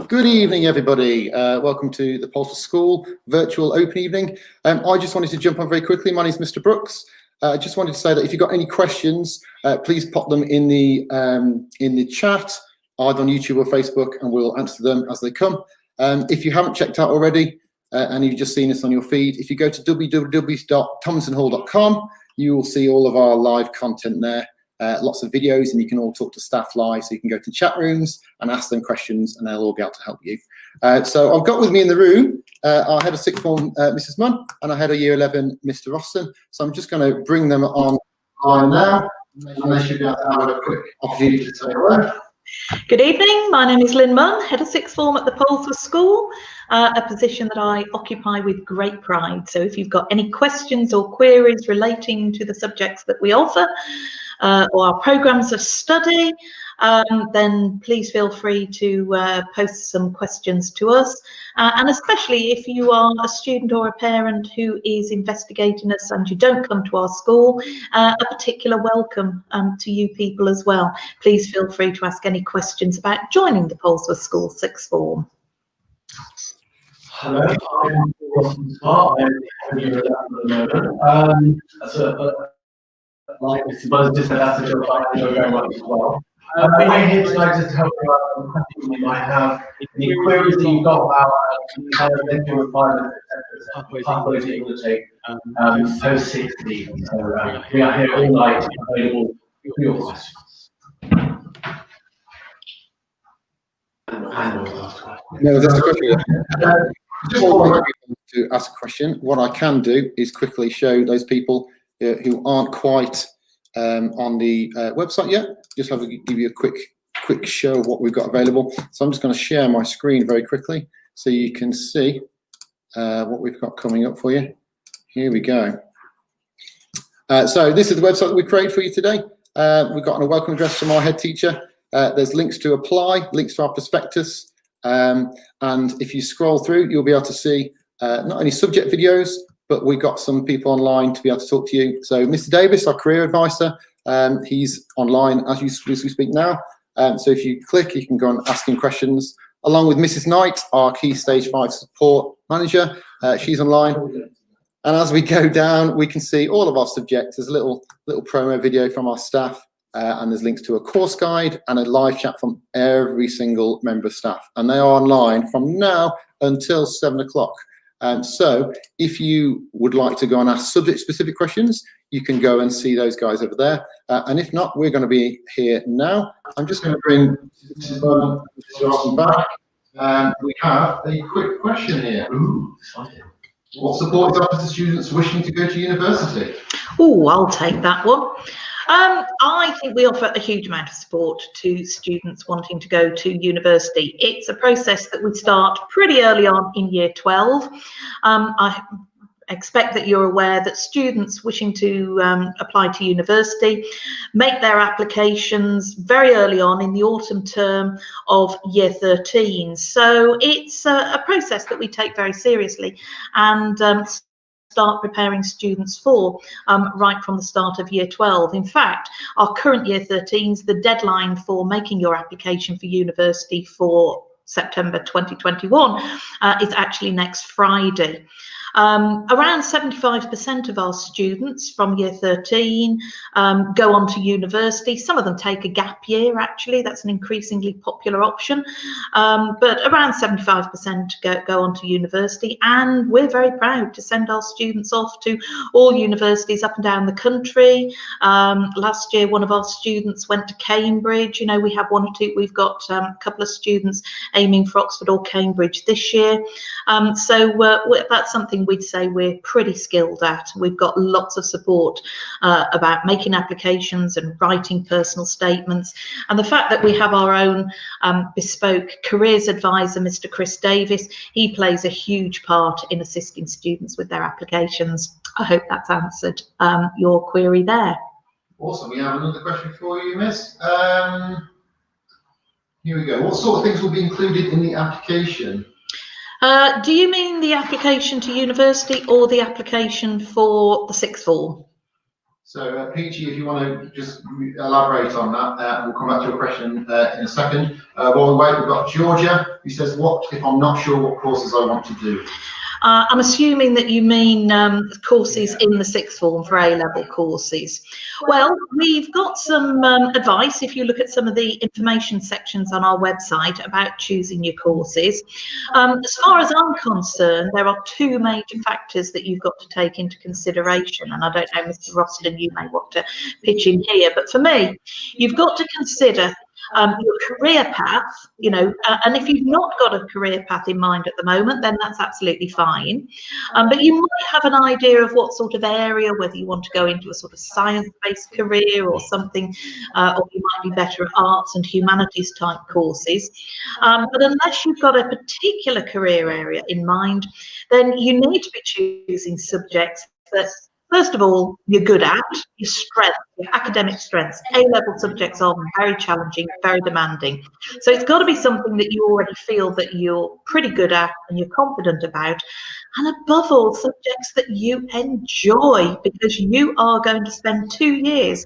Good evening, everybody. Welcome to the Pulse School virtual open evening. I just wanted to jump on very quickly. My name is Mr. Brooks. I just wanted to say that if you've got any questions, please pop them in the chat, either on YouTube or Facebook, and we'll answer them as they come. If you haven't checked out already, and you've just seen us on your feed, if you go to www.tomlinsonhall.com, you will see all of our live content there. Lots of videos, and you can all talk to staff live, so you can go to chat rooms and ask them questions, and they'll all be able to help you. So I've got with me in the room our head of sixth form, Mrs. Munn, and our head of year 11, Mr. Rosson. So I'm just going to bring them on now, and they should be able to have a quick opportunity to say hello. Good evening, my name is Lynn Munn, Head of Sixth Form at the Polesworth School, a position that I occupy with great pride. So if you've got any questions or queries relating to the subjects that we offer, or our programmes of study, then please feel free to post some questions to us. And especially if you are a student or a parent who is investigating us and you don't come to our school, a particular welcome to you people as well. Please feel free to ask any questions about joining the Polesworth School Sixth Form. Hello, I'm Rosson Smart. I'm here at the moment. Like Mr. Buzz just said, that's the job I enjoy very much as well. We're here tonight just to help you out with questions you might have, any queries that you've got about mental requirements, etc. Pathways that you want to take post 16. So we are here all night available for your questions. No, that's the question. Before to ask a question, what I can do is quickly show those people who aren't quite on the website yet. Just give you a quick show of what we've got available. So I'm just going to share my screen very quickly so you can see what we've got coming up for you. Here we go. So this is the website that we created for you today. We've got a welcome address from our head teacher. There's links to apply, links to our prospectus, and if you scroll through, you'll be able to see not only subject videos, but we've got some people online to be able to talk to you. So Mr. Davis, our career advisor, he's online as we speak now. So if you click, you can go and ask him questions, along with Mrs. Knight, our key stage 5 support manager. She's online. And as we go down, we can see all of our subjects. There's a little promo video from our staff, and there's links to a course guide and a live chat from every single member of staff. And they are online from now until 7 o'clock. So if you would like to go and ask subject-specific questions, you can go and see those guys over there. And if not, we're going to be here now. I'm just going to bring Mr. Rosson back. We have a quick question here. Ooh, exciting. What support is offered to students wishing to go to university? Oh, I'll take that one. I think we offer a huge amount of support to students wanting to go to university. It's a process that we start pretty early on in year 12. I expect that you're aware that students wishing to apply to university make their applications very early on in the autumn term of year 13. So it's a process that we take very seriously and start preparing students for right from the start of year 12. In fact, our current year 13s, the deadline for making your application for university for September 2021 is actually next Friday. Around 75% of our students from year 13 go on to university. Some of them take a gap year, actually. That's an increasingly popular option. But around 75% go on to university. And we're very proud to send our students off to all universities up and down the country. Last year, one of our students went to Cambridge. You know, we have one or two. We've got a couple of students aiming for Oxford or Cambridge this year. So that's something we'd say we're pretty skilled at. We've got lots of support about making applications and writing personal statements. And the fact that we have our own bespoke careers advisor, Mr. Chris Davis, he plays a huge part in assisting students with their applications. I hope that's answered your query there. Awesome. We have another question for you, Miss. Here we go. What sort of things will be included in the application? Do you mean the application to university or the application for the sixth form? So, Peachy, if you want to just elaborate on that, and we'll come back to your question in a second. While we wait, we've got Georgia, who says, what if I'm not sure what courses I want to do? I'm assuming that you mean courses in the sixth form for A-level courses. Well, we've got some advice if you look at some of the information sections on our website about choosing your courses. As far as I'm concerned, there are two major factors that you've got to take into consideration. And I don't know, Mr. Roston, you may want to pitch in here, but for me, you've got to consider your career path, you know, and if you've not got a career path in mind at the moment, then that's absolutely fine. But you might have an idea of what sort of area, whether you want to go into a sort of science-based career or something, or you might be better at arts and humanities type courses. But unless you've got a particular career area in mind, then you need to be choosing subjects that, first of all, you're good at, your strength, your academic strengths. A-level subjects are very challenging, very demanding. So it's got to be something that you already feel that you're pretty good at and you're confident about. And above all, subjects that you enjoy, because you are going to spend 2 years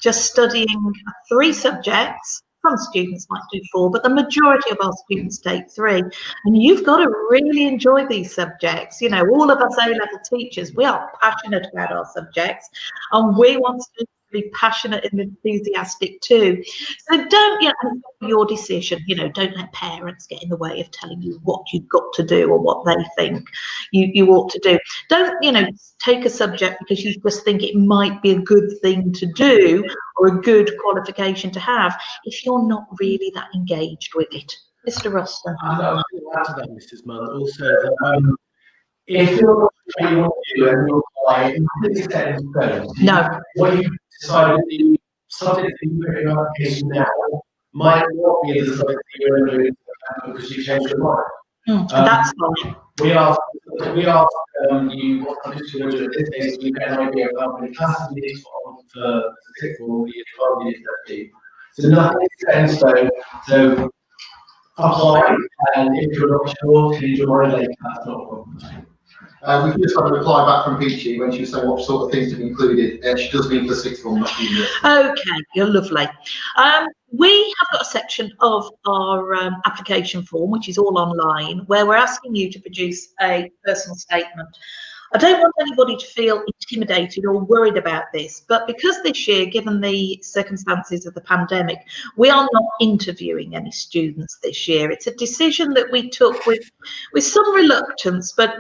just studying 3 subjects. Some students might do 4, but the majority of our students take 3. And you've got to really enjoy these subjects. You know, all of us A-level teachers, we are passionate about our subjects, and we want to be passionate and enthusiastic too. So don't, you know, your decision, you know, don't let parents get in the way of telling you what you've got to do or what they think you ought to do. Don't, you know, take a subject because you just think it might be a good thing to do or a good qualification to have if you're not really that engaged with it. Mr. Ruston. I was going to add to that, Mrs. Munn, also that if you're not sure you want to do and you're like, it's set in stone. No. What you decided the subject that you put in your application now might not be the subject that you're going to do because you changed your mind. That's fine. We asked you what subjects you want to do at this stage, so you get an idea about how many classes you need for the sixth form, year 12, year 13. So nothing is set in stone. So apply, and if you're not sure, change your mind later. That's not a problem. We've just got a reply back from Peachy when she was saying what sort of things to be included. She does mean for sixth form, not junior. Okay, you're lovely. We have got a section of our application form, which is all online, where we're asking you to produce a personal statement. I don't want anybody to feel intimidated or worried about this, but because this year, given the circumstances of the pandemic, we are not interviewing any students this year. It's a decision that we took with some reluctance, but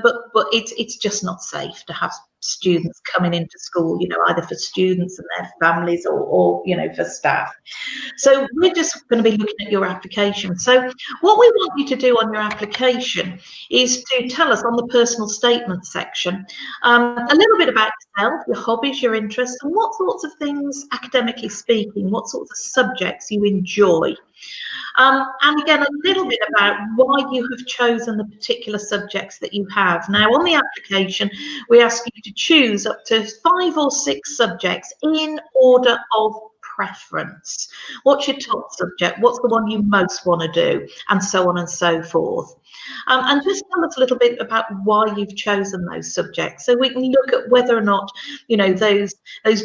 it's just not safe to have students coming into school, you know, either for students and their families or you know, for staff. So we're just going to be looking at your application. So what we want you to do on your application is to tell us on the personal statement section a little bit about yourself, your hobbies, your interests, and what sorts of things, academically speaking, what sorts of subjects you enjoy. And again, a little bit about why you have chosen the particular subjects that you have. Now, on the application, we ask you to choose up to 5 or 6 subjects in order of preference. What's your top subject? What's the one you most want to do? And so on and so forth. And just tell us a little bit about why you've chosen those subjects, so we can look at whether or not, you know, those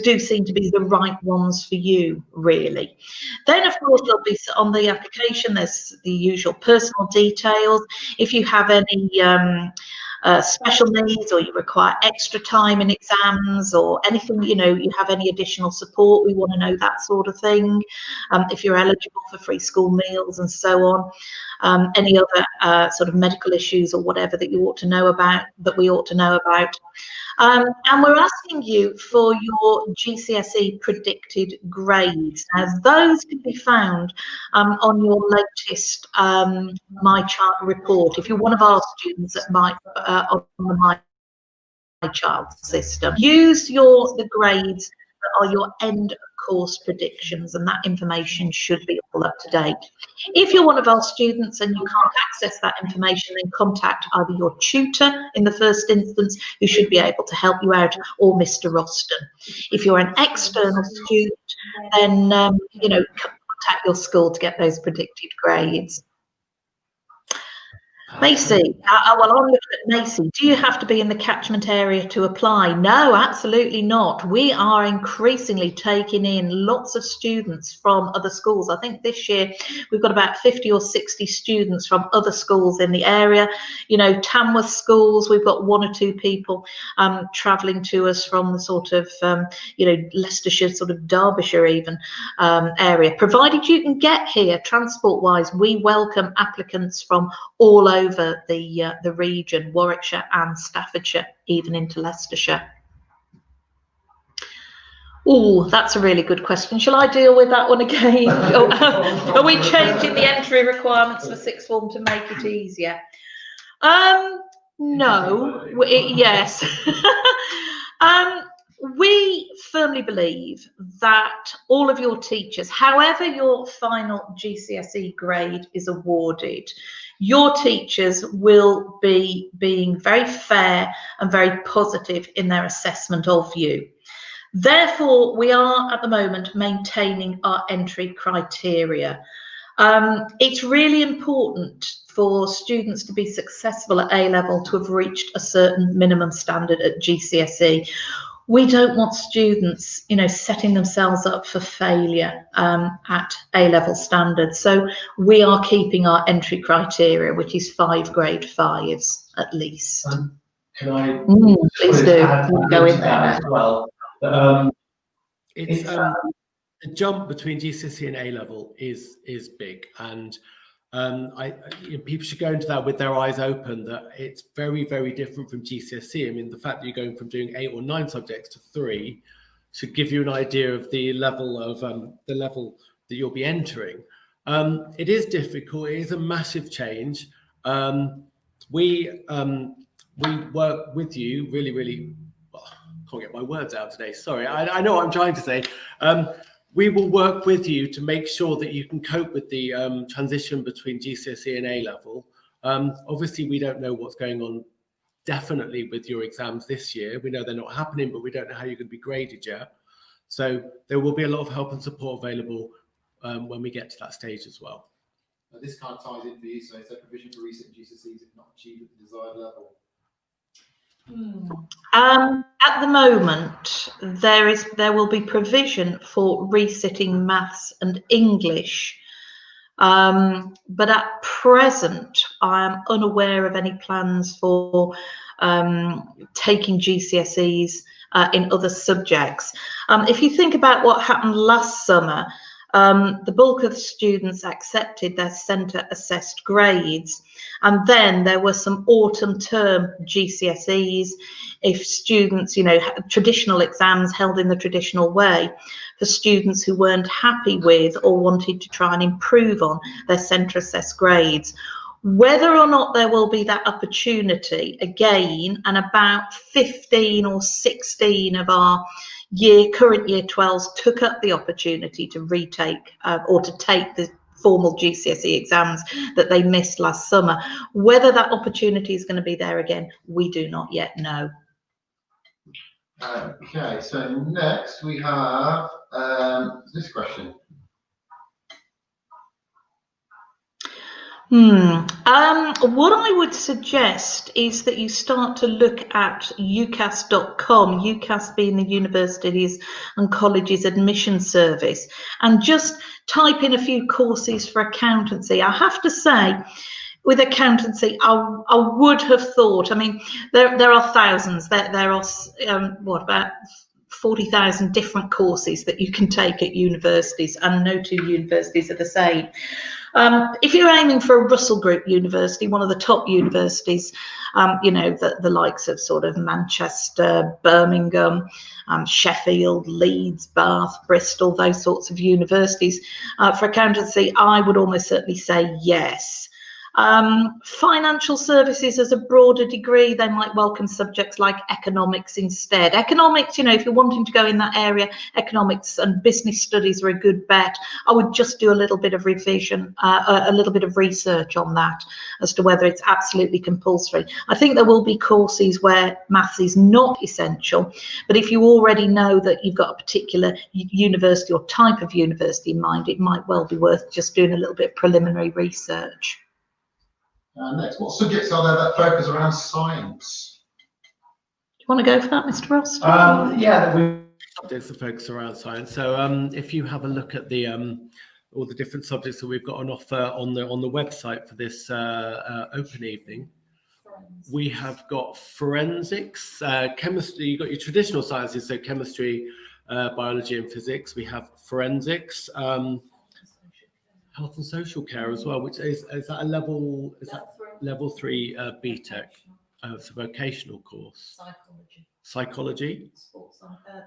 do seem to be the right ones for you, really. Then, of course, there'll be on the application, there's the usual personal details. If you have any special needs, or you require extra time in exams, or anything, you know, you have any additional support, we want to know that sort of thing. If you're eligible for free school meals and so on. Any other sort of medical issues or whatever that you ought to know about, that we ought to know about. And we're asking you for your GCSE predicted grades. Now, those can be found on your latest My Child report. If you're one of our students at on the My Child system, use the grades that are your end of course predictions, and that information should be all up to date. If you're one of our students and you can't access that information, then contact either your tutor in the first instance, who should be able to help you out, or Mr. Roston. If you're an external student, then you know, contact your school to get those predicted grades. Macy, well, I'm looking at Macy. Do you have to be in the catchment area to apply? No, absolutely not. We are increasingly taking in lots of students from other schools. I think this year we've got about 50 or 60 students from other schools in the area. You know, Tamworth schools, we've got 1 or 2 people travelling to us from the sort of, you know, Leicestershire, sort of Derbyshire even area. Provided you can get here transport-wise, we welcome applicants from all over the region, Warwickshire and Staffordshire, even into Leicestershire. Oh, that's a really good question. Shall I deal with that one again? Are we changing the entry requirements for sixth form to make it easier? No. Yes. We firmly believe that all of your teachers, however your final GCSE grade is awarded, your teachers will be being very fair and very positive in their assessment of you. Therefore, we are at the moment maintaining our entry criteria. It's really important for students to be successful at A-level to have reached a certain minimum standard at GCSE. We don't want students, you know, setting themselves up for failure at A-level standards. So we are keeping our entry criteria, which is 5 grade 5s at least. Can I please do go in there as well? It's the jump between GCSE and A-level is big, and people should go into that with their eyes open, that it's very, very different from GCSE. I mean, the fact that you're going from doing 8 or 9 subjects to 3 should give you an idea of the level that you'll be entering. It is difficult. It is a massive change. We work with you really. Well, I can't get my words out today. Sorry. I know what I'm trying to say. We will work with you to make sure that you can cope with the transition between GCSE and A-level. Obviously, we don't know what's going on definitely with your exams this year. We know they're not happening, but we don't know how you're going to be graded yet. So there will be a lot of help and support available when we get to that stage as well. This kind of ties in for you, so it's a provision for recent GCSEs if not achieved at the desired level. At the moment, there will be provision for resitting maths and English, but at present I am unaware of any plans for taking GCSEs in other subjects. If you think about what happened last summer, the bulk of the students accepted their centre assessed grades, and then there were some autumn term GCSEs. If students, you know, traditional exams held in the traditional way, for students who weren't happy with or wanted to try and improve on their centre assessed grades. Whether or not there will be that opportunity again, and about 15 or 16 of our current year 12s took up the opportunity to retake or to take the formal GCSE exams that they missed last summer. Whether that opportunity is going to be there again, we do not yet know. Okay, so next we have this question. What I would suggest is that you start to look at ucas.com, UCAS being the Universities and Colleges Admission Service, and just type in a few courses for accountancy. I have to say, with accountancy, I would have thought, I mean, there are thousands, there are, about 40,000 different courses that you can take at universities, and no 2 universities are the same. If you're aiming for a Russell Group university, one of the top universities, you know, the likes of sort of Manchester, Birmingham, Sheffield, Leeds, Bath, Bristol, those sorts of universities, for accountancy, I would almost certainly say yes. Financial services as a broader degree, they might welcome subjects like economics instead. Economics, you know, if you're wanting to go in that area, economics and business studies are a good bet. I would just do a little bit of revision, a little bit of research on that as to whether it's absolutely compulsory. I think there will be courses where maths is not essential, but if you already know that you've got a particular university or type of university in mind, it might well be worth just doing a little bit of preliminary research. Next, what subjects are there that focus around science? Do you want to go for that, Mr. Ross? Yeah, we Subjects that focus around science. So if you have a look at the all the different subjects that we've got on offer on the website for this open evening, we have got forensics, chemistry. You've got your traditional sciences, so chemistry, biology, and physics. We have forensics, health and social care as well, which is that a level? Is that level 3 BTEC? It's a vocational course. Psychology.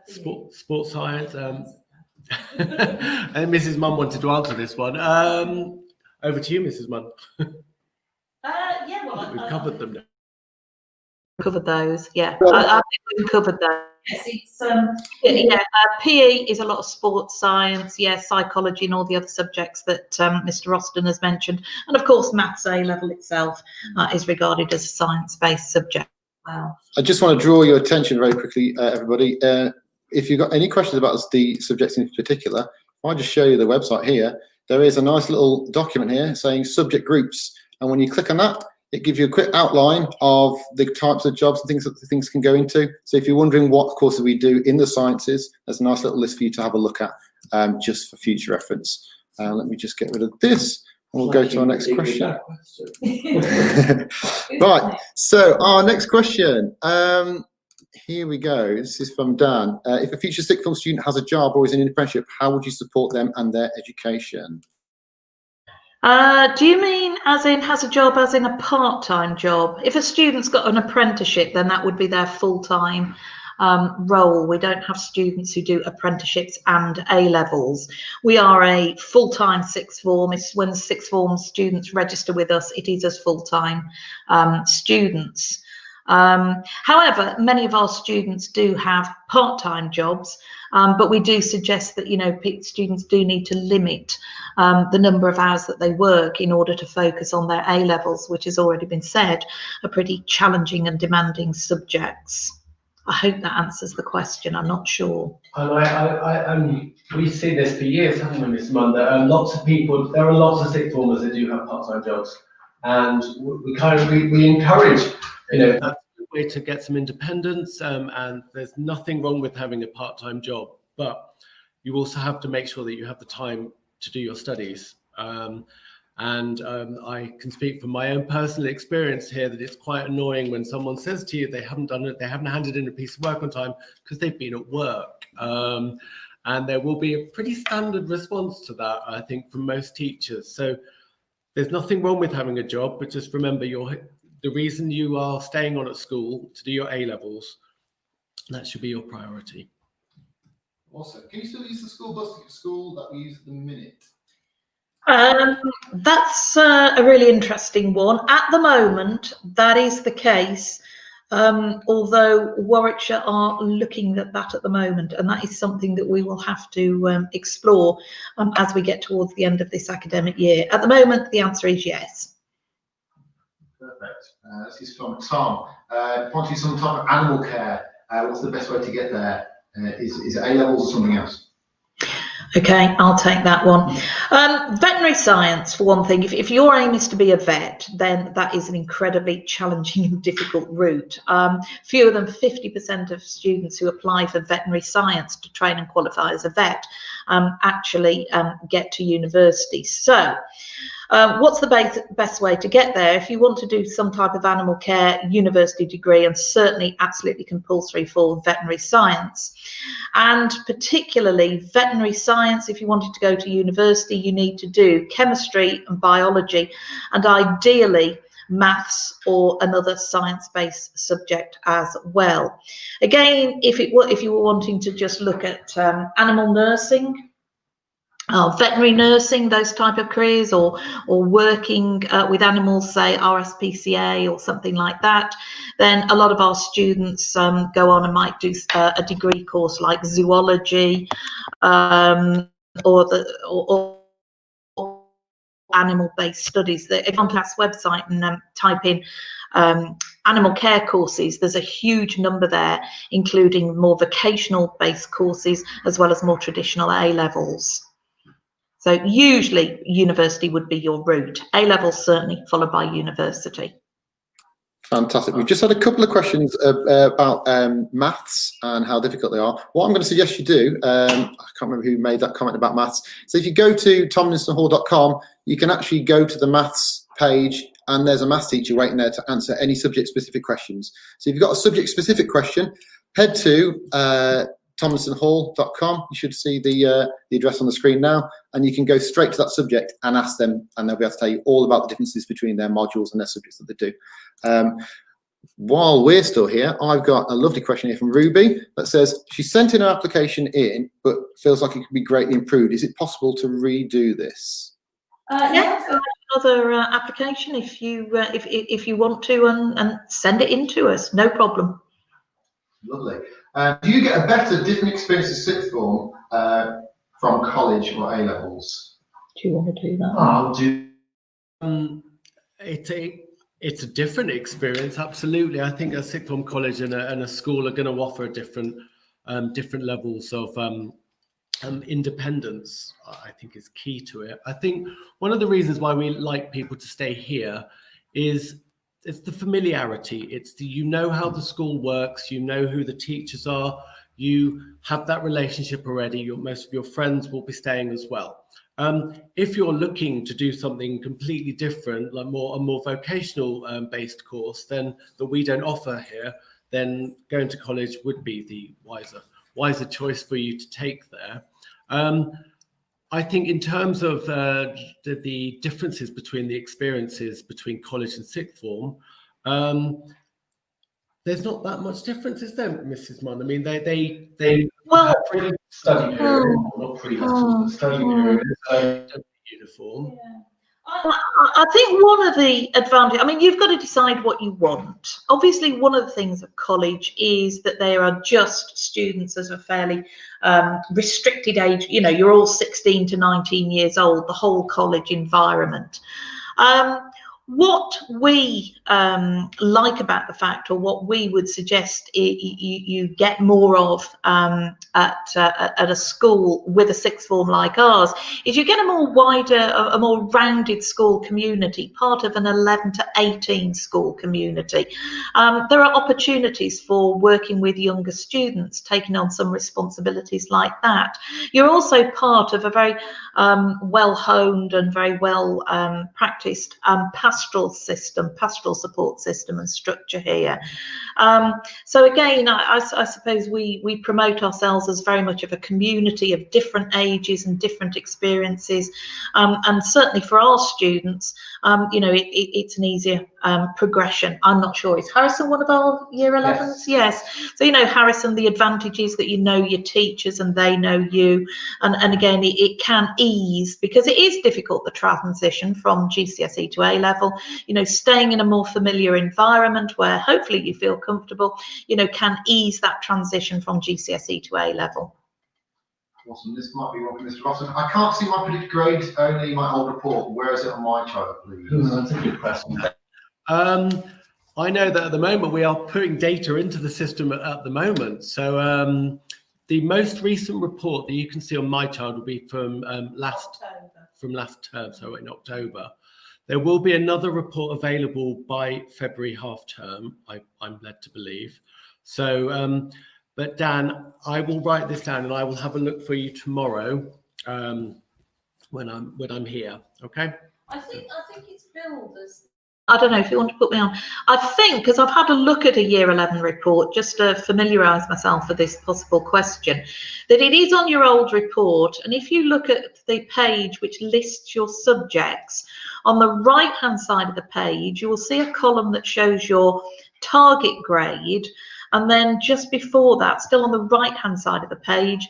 Sports science. And Mrs. Munn wanted to answer this one. Over to you, Mrs. Munn. Yeah, well, We've covered them now. Covered those, yeah. I think we've covered those. yes, it's PE is a lot of sports science, psychology and all the other subjects that Mr. Austin has mentioned. And of course, maths A level itself is regarded as a science-based subject. Wow. I just want to draw your attention very quickly, everybody. If you've got any questions about the subjects in particular, if I just show you the website here, there is a nice little document here saying subject groups. And when you click on that, it gives you a quick outline of the types of jobs and things that things can go into. So if you're wondering what courses we do in the sciences, there's a nice little list for you to have a look at, just for future reference. Let me just get rid of this. We'll go to our next question. Right, so our next question. Here we go. This is from Dan. If a future sixth form student has a job or is in an apprenticeship, how would you support them and their education? Do you mean as in has a job as in a part-time job? If a student's got an apprenticeship, then that would be their full-time role. We don't have students who do apprenticeships and A-levels. We are a full-time sixth form. It's when sixth form students register with us, it is as full-time students. However, many of our students do have part-time jobs, but we do suggest that, you know, students do need to limit the number of hours that they work in order to focus on their A-levels, which has already been said, are pretty challenging and demanding subjects. I hope that answers the question. I'm not sure. And we see this for years, haven't we, Mr. Munn? There are lots of people, there are lots of sixth formers that do have part-time jobs, and we encourage, you know, that's a good way to get some independence, and there's nothing wrong with having a part-time job, but you also have to make sure that you have the time to do your studies. I can speak from my own personal experience here that it's quite annoying when someone says to you they haven't done it, they haven't handed in a piece of work on time because they've been at work. And there will be a pretty standard response to that, I think, from most teachers. So there's nothing wrong with having a job, but just remember the reason you are staying on at school to do your A-levels, that should be your priority. Awesome. Can you still use the school bus to get to school that we use at the minute? That's a really interesting one. At the moment, that is the case, although Warwickshire are looking at that at the moment, and that is something that we will have to explore as we get towards the end of this academic year. At the moment, the answer is yes. Perfect. This is from Tom. Wanting some type of animal care. What's the best way to get there? Is it A-levels or something else? Okay, I'll take that one. Veterinary science, for one thing. If your aim is to be a vet, then that is an incredibly challenging and difficult route. Fewer than 50% of students who apply for veterinary science to train and qualify as a vet actually get to university. So what's the best way to get there? If you want to do some type of animal care, university degree, and certainly absolutely compulsory for veterinary science. And particularly veterinary science, if you wanted to go to university, you need to do chemistry and biology, and ideally maths or another science-based subject as well. Again, if you were wanting to just look at animal nursing, veterinary nursing, those type of careers, or working with animals, say RSPCA or something like that, then a lot of our students go on and might do a degree course like zoology or animal-based studies. If you go on class website and type in animal care courses, there's a huge number there, including more vocational-based courses as well as more traditional A-levels. So usually university would be your route. A-levels certainly, followed by university. Fantastic. We've just had a couple of questions about maths and how difficult they are. What I'm going to suggest you do, I can't remember who made that comment about maths. So if you go to tomlinsonhall.com, you can actually go to the maths page, and there's a maths teacher waiting there to answer any subject-specific questions. So if you've got a subject-specific question, head to tomlinsonhall.com. You should see the address on the screen now, and you can go straight to that subject and ask them, and they'll be able to tell you all about the differences between their modules and their subjects that they do. While we're still here, I've got a lovely question here from Ruby that says she sent in her application in, but feels like it could be greatly improved. Is it possible to redo this? Yeah, another application if you want to, and send it in to us, no problem. Lovely. Do you get a better, different experience of sixth form from college or A-levels? Do you want to do that? I'll do. It's a different experience, absolutely. I think a sixth form college and a school are going to offer different levels of independence. I think is key to it. I think one of the reasons why we like people to stay here is it's the familiarity. It's you know how the school works, you know who the teachers are, you have that relationship already. Most of your friends will be staying as well. If you're looking to do something completely different, like a more vocational based course then that we don't offer here, then going to college would be the wiser choice for you to take there. I think in terms of the differences between the experiences between college and sixth form, there's not that much difference, is there, Mrs. Munn? I mean, they Well, Study period, not pre-lessons, but study period. uniform. Yeah. I think one of the advantages, I mean, you've got to decide what you want. Obviously, one of the things at college is that they are just students as a fairly restricted age. You know, you're all 16 to 19 years old, the whole college environment. What we like about the fact, or what we would suggest you get more of at a school with a sixth form like ours, is you get a more wider, a more rounded school community, part of an 11 to 18 school community. There are opportunities for working with younger students, taking on some responsibilities like that. You're also part of a very well-honed and very well practiced pastoral support system and structure here. So again, I suppose we promote ourselves as very much of a community of different ages and different experiences, and certainly for our students, you know, it's an easier progression. I'm not sure, is Harrison one of our year 11s? Yes. So you know, Harrison, the advantage is that you know your teachers and they know you, and again, it can ease, because it is difficult, the transition from GCSE to A level. You know, staying in a more familiar environment where hopefully you feel comfortable, you know, can ease that transition from GCSE to A level. Awesome. This might be one for Mr. Rossum. I can't see my predicted grades, only my old report. Where is it on my child, please? That's a good question. I know that at the moment we are putting data into the system at the moment. So the most recent report that you can see on my child will be from last term, so in October. There will be another report available by February half term, I'm led to believe. So, but Dan, I will write this down and I will have a look for you tomorrow when I'm here. Okay. I think it's billed as. I don't know if you want to put me on. I think, because I've had a look at a year 11 report just to familiarise myself with this possible question, that it is on your old report. And if you look at the page which lists your subjects, on the right hand side of the page, you will see a column that shows your target grade. And then just before that, still on the right hand side of the page,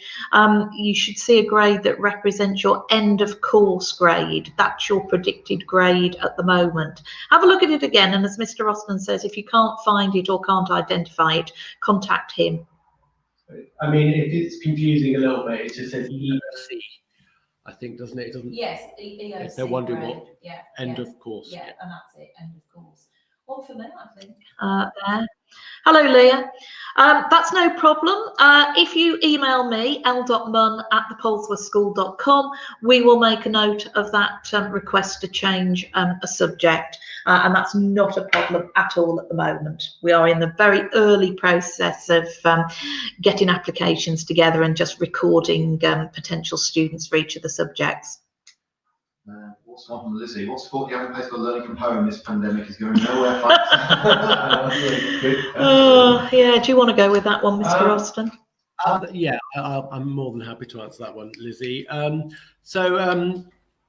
you should see a grade that represents your end of course grade. That's your predicted grade at the moment. Have a look at it again, and as Mr. Austin says, if you can't find it or can't identify it, contact him. I mean, if it's confusing a little bit, it just says EOC, I think, doesn't it? It doesn't. Yes, EOC. They're wondering grade. what Yeah, end of course. Yeah, and that's it, end of course. One for me, I think. There. Hello, Leah. That's no problem. If you email me, l.munn@thepolesworthschool.com, we will make a note of that request to change a subject. And that's not a problem at all at the moment. We are in the very early process of getting applications together and just recording potential students for each of the subjects. What's one from Lizzie? What support do you have in place for learning from home? This pandemic is going nowhere fast. Yeah, do you want to go with that one, Mr. Austin? Yeah, I'm more than happy to answer that one, Lizzie.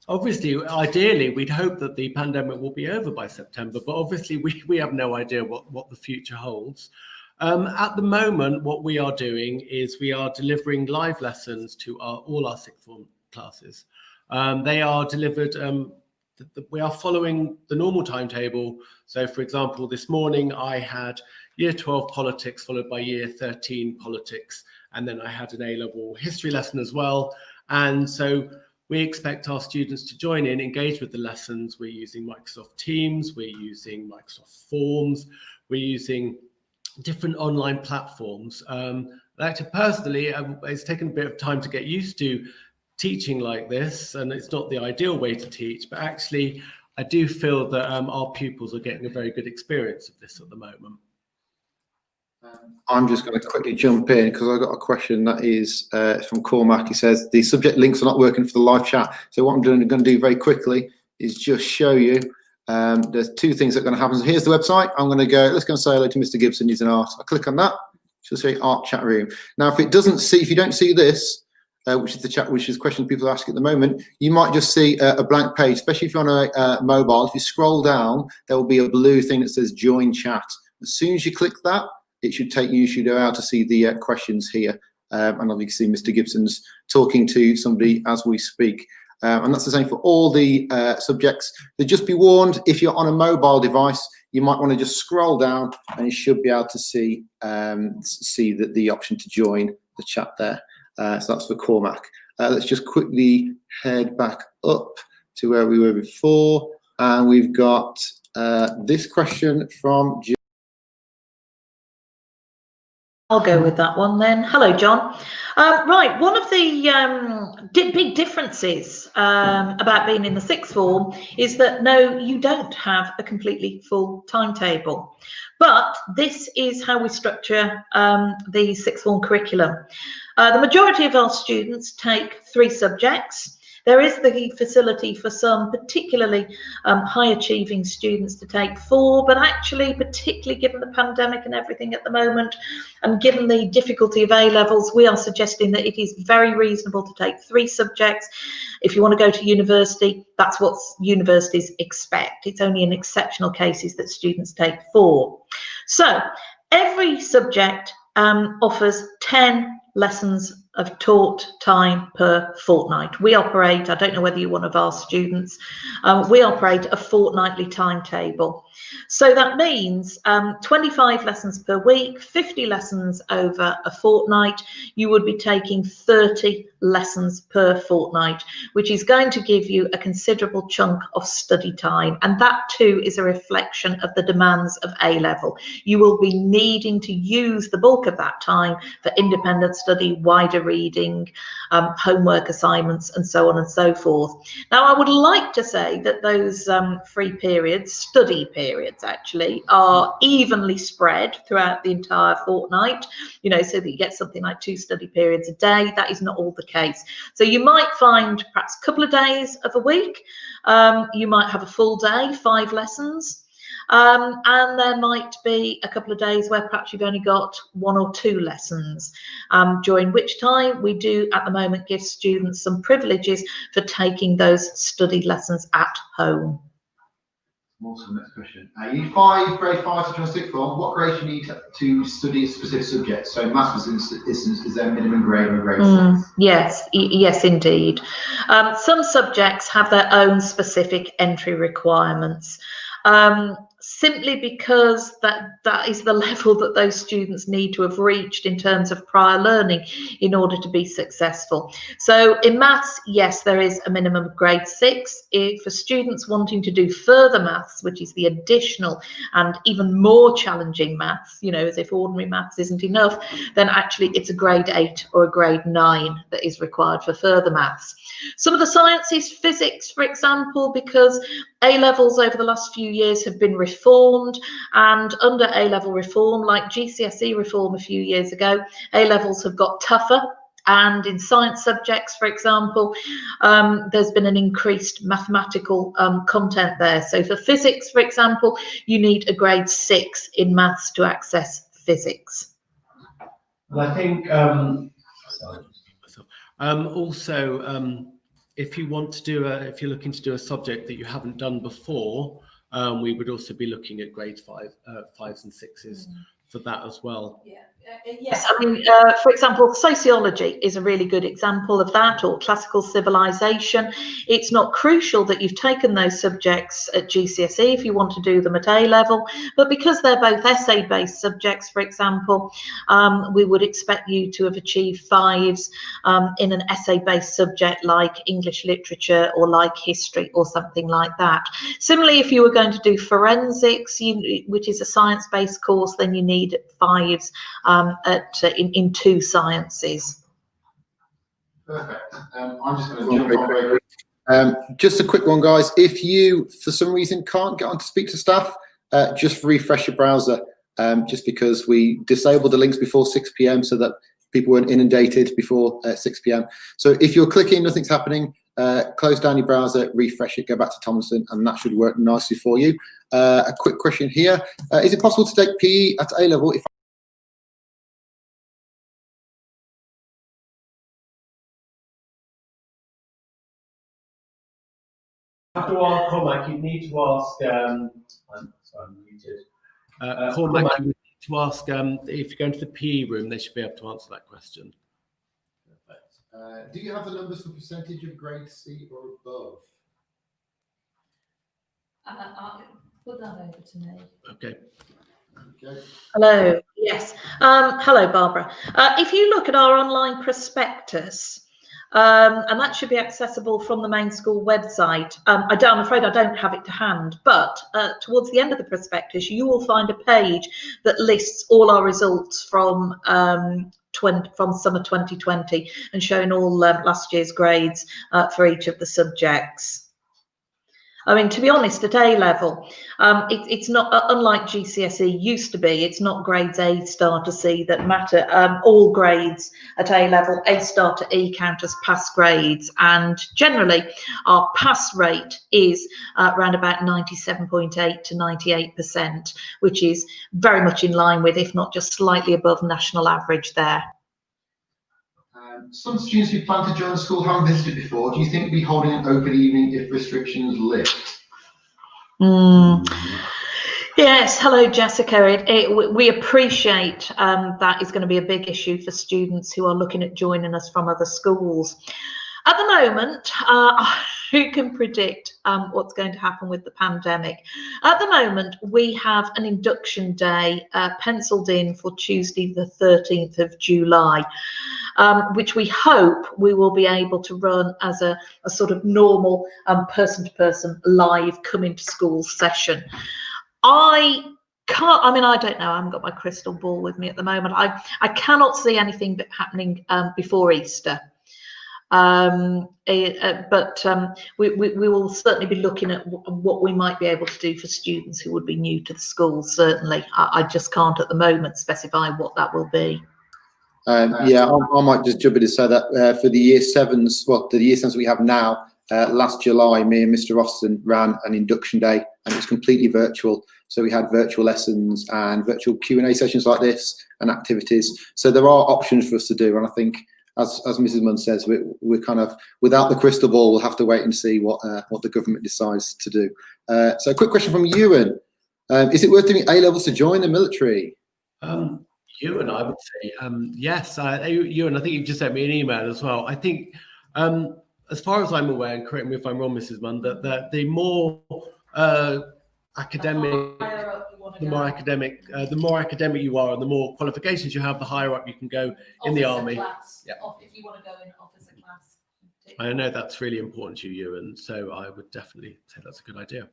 Obviously, ideally, we'd hope that the pandemic will be over by September, but obviously we have no idea what the future holds. At the moment, what we are doing is we are delivering live lessons to all our sixth form classes. They are delivered, we are following the normal timetable. So, for example, this morning I had Year 12 politics followed by Year 13 politics, and then I had an A-level history lesson as well. And so we expect our students to join in, engage with the lessons. We're using Microsoft Teams, we're using Microsoft Forms, we're using different online platforms. Actually, personally, it's taken a bit of time to get used to teaching like this, and it's not the ideal way to teach, but actually I do feel that our pupils are getting a very good experience of this at the moment. I'm just going to quickly jump in because I've got a question that is from Cormac. He says the subject links are not working for the live chat. So what I'm going to do very quickly is just show you there's two things that are going to happen. So here's the website. I'm going to go, let's go and say hello to Mr. Gibson. He's an art. I click on that. She'll say art chat room. Now, if you don't see this, which is the chat, which is questions people ask at the moment, you might just see a blank page, especially if you're on a mobile. If you scroll down, there will be a blue thing that says join chat. As soon as you click that, it should take you, should go out to see the questions here. And obviously Mr. Gibson's talking to somebody as we speak. And that's the same for all the subjects. But just be warned, if you're on a mobile device, you might want to just scroll down and you should be able to see the option to join the chat there. So that's for Cormac. Let's just quickly head back up to where we were before. And we've got this question from Jim. I'll go with that one then. Hello, John. Right, one of the big differences about being in the sixth form is that no, you don't have a completely full timetable. But this is how we structure the sixth form curriculum. The majority of our students take 3 subjects. There is the facility for some particularly high achieving students to take 4, but actually, particularly given the pandemic and everything at the moment, and given the difficulty of A-levels, we are suggesting that it is very reasonable to take 3 subjects. If you want to go to university, that's what universities expect. It's only in exceptional cases that students take 4. So every subject offers 10 lessons of taught time per fortnight. We operate, I don't know whether you're one of our students, we operate a fortnightly timetable. So that means 25 lessons per week, 50 lessons over a fortnight. You would be taking 30 lessons per fortnight, which is going to give you a considerable chunk of study time. And that too is a reflection of the demands of A-level. You will be needing to use the bulk of that time for independent study, wider reading, homework assignments, and so on and so forth. Now, I would like to say that those free periods, study periods actually, are evenly spread throughout the entire fortnight, you know, so that you get something like 2 study periods a day. That is not all the case. So you might find perhaps a couple of days of a week, you might have a full day, 5 lessons. And there might be a couple of days where perhaps you've only got 1 or 2 lessons, during which time we do at the moment give students some privileges for taking those study lessons at home. Awesome, next question. You need grade 5 to join sixth form. What grade do you need to study a specific subject? So maths, for instance, is there a minimum grade or grade 6? Yes, indeed. Some subjects have their own specific entry requirements. simply because that is the level that those students need to have reached in terms of prior learning in order to be successful. So in maths, yes, there is a minimum of grade 6. For students wanting to do further maths, which is the additional and even more challenging maths, you know, as if ordinary maths isn't enough, then actually it's a grade 8 or a grade 9 that is required for further maths. Some of the sciences, physics, for example, because A-levels over the last few years have been reformed, and under A-level reform, like GCSE reform a few years ago, A-levels have got tougher. And in science subjects, for example, there's been an increased mathematical content there. So for physics, for example, you need a grade 6 in maths to access physics. And I think also, if you want to do if you're looking to do a subject that you haven't done before, we would also be looking at grade 5s and 6s for that as well. Yeah. Yes, I mean, for example, sociology is a really good example of that, or classical civilization. It's not crucial that you've taken those subjects at GCSE if you want to do them at A-level, but because they're both essay-based subjects, for example, we would expect you to have achieved 5s in an essay-based subject like English literature or like history or something like that. Similarly, if you were going to do forensics, which is a science-based course, then you need 5s in 2 sciences. Perfect. I'm just going to jump on very quick. Just a quick one, guys. If you, for some reason, can't get on to speak to staff, just refresh your browser, just because we disabled the links before 6 p.m. so that people weren't inundated before 6 p.m. So if you're clicking, nothing's happening, close down your browser, refresh it, go back to Thompson, and that should work nicely for you. A quick question here. Is it possible to take PE at A-level if after our Cormac, you need to ask. I'm sorry, I'm muted. Cormac, you need to ask if you go into the PE room, they should be able to answer that question. Perfect. Do you have the numbers for percentage of grade C or above? I'll put that over to me. Okay. Okay. Hello, yes. Hello, Barbara. If you look at our online prospectus, and that should be accessible from the main school website. I'm afraid I don't have it to hand, but towards the end of the prospectus, you will find a page that lists all our results from summer 2020 and showing all last year's grades for each of the subjects. I mean, to be honest, at A-level, it's not, unlike GCSE used to be, it's not grades A star to C that matter. All grades at A-level, A star to E, count as pass grades. And generally, our pass rate is around about 97.8 to 98%, which is very much in line with, if not just slightly above, national average there. Some students who plan to join the school haven't visited before. Do you think we'll be holding an open evening if restrictions lift? Yes, hello, Jessica. We appreciate that is going to be a big issue for students who are looking at joining us from other schools. At the moment, who can predict what's going to happen with the pandemic? At the moment, we have an induction day penciled in for Tuesday, the 13th of July. Which we hope we will be able to run as a sort of normal person-to-person live coming to school session. I don't know, I haven't got my crystal ball with me at the moment. I cannot see anything happening before Easter. But we will certainly be looking at what we might be able to do for students who would be new to the school, certainly. I just can't at the moment specify what that will be. Yeah, I might just jump in and say that for the year 7s, well, the year 7s we have now, last July, me and Mr. Austin ran an induction day, and it was completely virtual. So we had virtual lessons and virtual Q&A sessions like this and activities. So there are options for us to do, and I think, as Mrs. Munn says, we're kind of without the crystal ball. We'll have to wait and see what the government decides to do. So a quick question from Ewan: is it worth doing A-levels to join the military? Ewan, I would say yes. Ewan, I think you just sent me an email as well. I think, as far as I'm aware, and correct me if I'm wrong, Mrs. Munn, that the more academic want to the go. more academic you are, and the more qualifications you have, the higher up you can go in the Officer army. class, Yeah. if you want to go in officer class. I know that's really important to you, and so I would definitely say that's a good idea.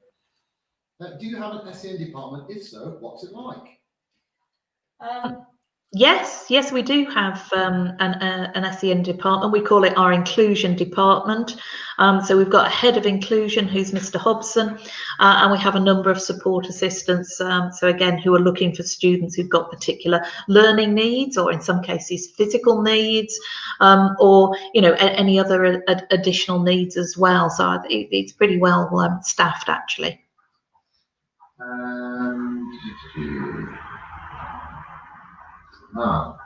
Do you have an Scn department? If so, what's it like? Yes, we do have an SEN department. We call it our inclusion department. So we've got a head of inclusion, who's Mr. Hobson, and we have a number of support assistants. So again, who are looking for students who've got particular learning needs, or in some cases physical needs, or any other additional needs as well. So it's pretty well staffed actually.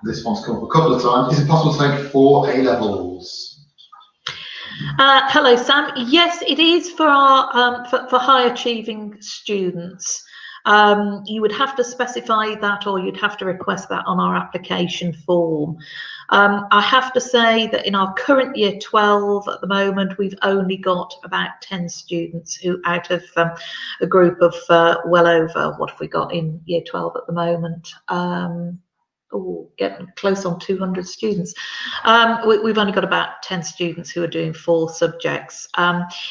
This one's come up a couple of times. Is it possible to take 4 A-levels? Hello, Sam. Yes, it is for our for high achieving students. You would have to specify that, or you'd have to request that on our application form. I have to say that in our current year 12 at the moment, we've only got about 10 students who, out of a group of well over, what have we got in year 12 at the moment? Getting close on 200 students. We've only got about 10 students who are doing 4 subjects.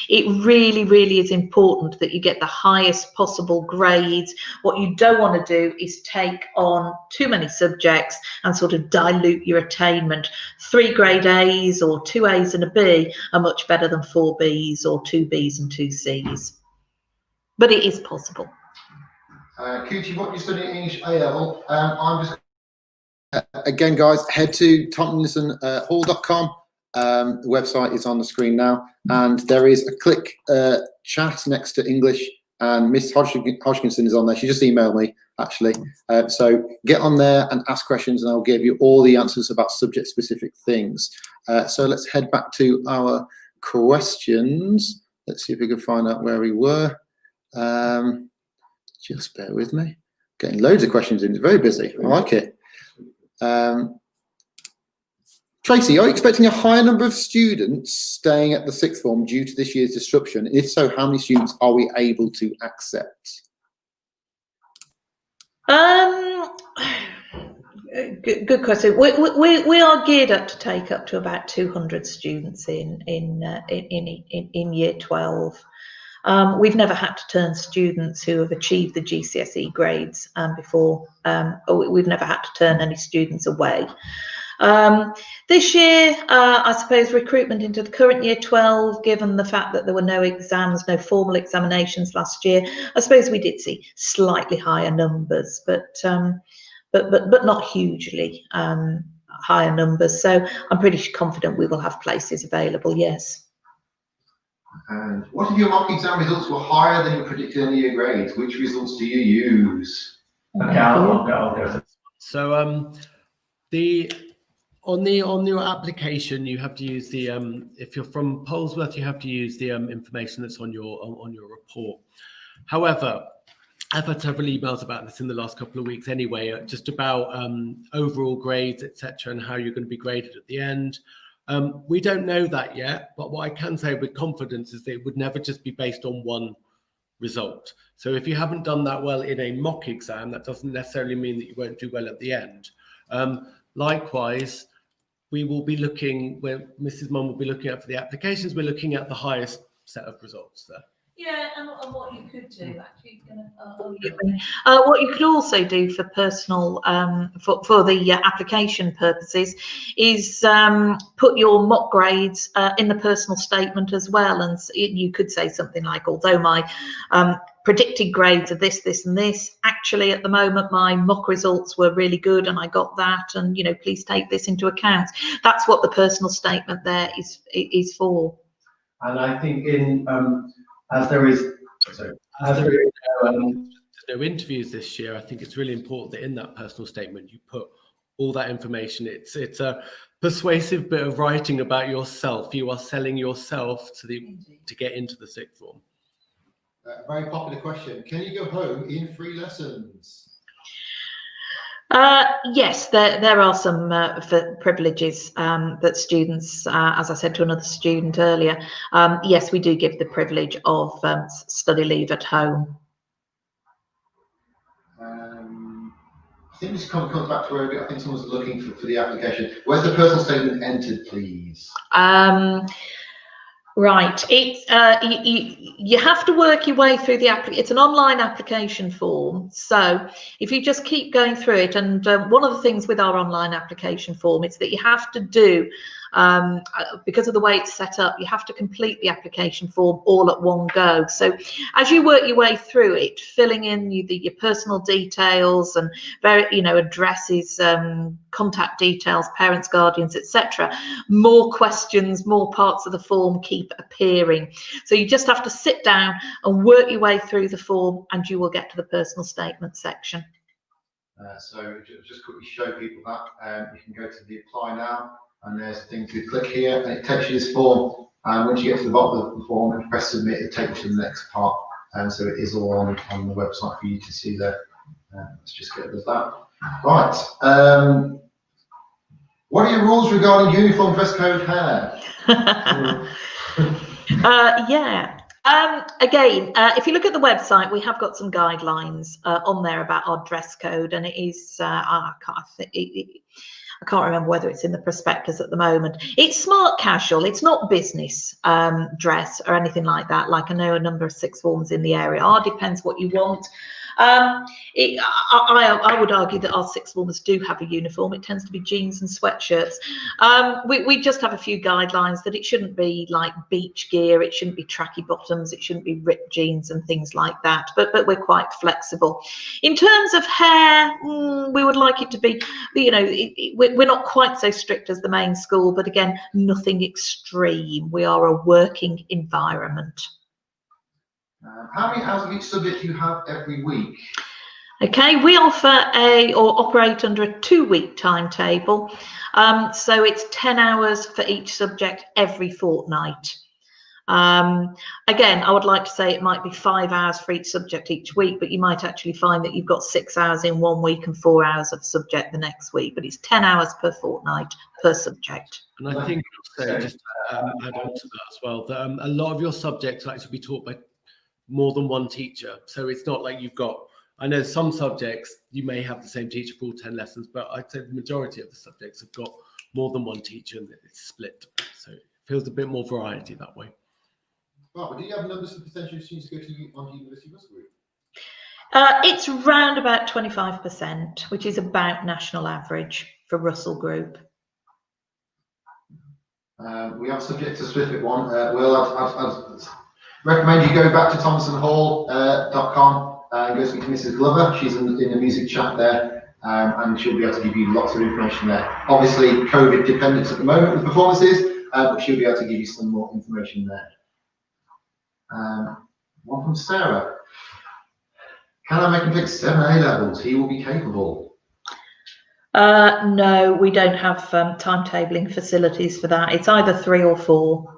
It really is important that you get the highest possible grades. What you don't want to do is take on too many subjects and sort of dilute your attainment. 3 grade A's or 2 A's and a B are much better than 4 B's or 2 B's and 2 C's. But it is possible. Coochie, what you studying English A-level? I'm just again, guys, head to tomlinsonhall.com. The website is on the screen now, and there is a click chat next to English, and Miss Hodgkinson is on there. She just emailed me, actually. So get on there and ask questions, and I'll give you all the answers about subject-specific things. So let's head back to our questions. Let's see if we can find out where we were. Just bear with me. Getting loads of questions in. It's very busy. I like it. Tracy, are you expecting a higher number of students staying at the 6th form due to this year's disruption? If so, how many students are we able to accept? Good question. We are geared up to take up to about 200 students in year 12. We've never had to turn students who have achieved the GCSE grades before. We've never had to turn any students away. This year, I suppose recruitment into the current year 12, given the fact that there were no exams, no formal examinations last year, I suppose we did see slightly higher numbers, but not hugely higher numbers. So I'm pretty confident we will have places available, yes. And what if your mock exam results were higher than you predicted in the year grades? Which results do you use? Okay, I'll go. So on your application, you have to use the if you're from Polesworth, you have to use the information that's on your report. However, I've had several emails about this in the last couple of weeks anyway, just about overall grades, etc., and how you're going to be graded at the end. We don't know that yet, but what I can say with confidence is that it would never just be based on one result. So if you haven't done that well in a mock exam, that doesn't necessarily mean that you won't do well at the end. Likewise, we will be looking, where Mrs. Munn will be looking at for the applications, we're looking at the highest set of results there. Yeah, and what you could do actually, what you could also do for personal, for the application purposes, is put your mock grades in the personal statement as well, and you could say something like, although my predicted grades are this, this, and this, actually at the moment my mock results were really good, and I got that, and please take this into account. That's what the personal statement there is for. And I think as there is no interviews this year, I think it's really important that in that personal statement you put all that information. It's a persuasive bit of writing about yourself. You are selling yourself to get into the 6th form. Very popular question. Can you go home in 3 lessons? Yes, there are some privileges that students, as I said to another student earlier, yes, we do give the privilege of study leave at home. think this comes back to where I think someone's looking for the application. Where's the personal statement entered, please? Right, it's you have to work your way through the it's an online application form. So if you just keep going through it, and one of the things with our online application form is that you have to do, because of the way it's set up, you have to complete the application form all at one go. So as you work your way through it, filling in your personal details and addresses, contact details, parents, guardians, etc., more questions, more parts of the form keep appearing. So you just have to sit down and work your way through the form, and you will get to the personal statement section. So just quickly show people that you can go to the apply now, and there's a thing to click here, and it takes you this form. And once you get to the bottom of the form and press submit, it takes you to the next part. And so it is all on the website for you to see there. Let's just get rid of that. Right. What are your rules regarding uniform dress code hair? Again, if you look at the website, we have got some guidelines on there about our dress code, and it is I can't remember whether it's in the prospectus at the moment. It's smart casual. It's not business dress or anything like that. Like I know a number of sixth forms in the area. Depends what you want. I would argue that our sixth formers do have a uniform. It tends to be jeans and sweatshirts. We just have a few guidelines that it shouldn't be like beach gear, it shouldn't be tracky bottoms, it shouldn't be ripped jeans and things like that. But we're quite flexible. In terms of hair, we would like it to be, we're not quite so strict as the main school, but again, nothing extreme. We are a working environment. How many hours of each subject do you have every week? Okay, we offer operate under a 2-week timetable. So it's 10 hours for each subject every fortnight. Again, I would like to say it might be 5 hours for each subject each week, but you might actually find that you've got 6 hours in one week and 4 hours of subject the next week, but it's 10 hours per fortnight per subject. And I think also, just to add on to that as well, that a lot of your subjects will actually be taught by more than one teacher. So it's not like you've got, I know some subjects you may have the same teacher for all 10 lessons, but I'd say the majority of the subjects have got more than one teacher and it's split. So it feels a bit more variety that way. Well, do you have numbers of potential students who go on the university bus route? It's around about 25%, which is about national average for Russell Group. We have a subject-specific one. Will, I'd recommend you go back to thompsonhall.com and go speak to Mrs. Glover. She's in the music chat there, and she'll be able to give you lots of information there. Obviously, COVID dependent at the moment with performances, but she'll be able to give you some more information there. One from Sarah. Can I make him take 7 A-levels? He will be capable. No, we don't have timetabling facilities for that. It's either 3 or 4.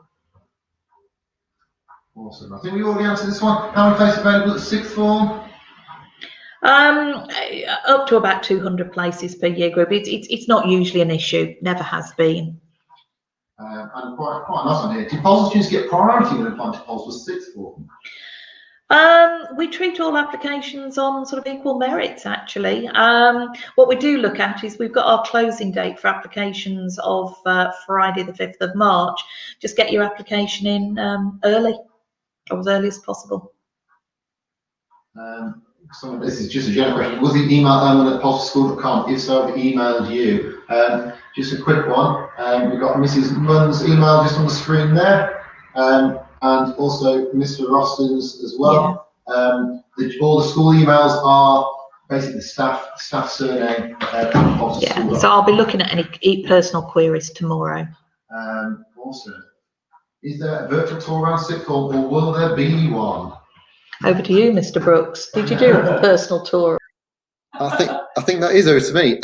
Awesome. I think we already answered this one. How many places available at sixth form? Up to about 200 places per year group. It's not usually an issue. Never has been. And quite nice on here. Do POLS students get priority when applying to POLS for sixth form? We treat all applications on sort of equal merits, actually. What we do look at is we've got our closing date for applications of Friday the 5th of March. Just get your application in early, or as early as possible. This is just a general question. Was the email at If so, I've emailed you. Just a quick one. We've got Mrs. Munn's email just on the screen there. And also Mr. Roston's as well. Yeah. All the school emails are basically the staff surname. Yeah, so I'll be looking at any personal queries tomorrow. Awesome. Is there a virtual tour around sixth form, or will there be one? Over to you, Mr. Brooks. Did you do a personal tour? I think that is over to me.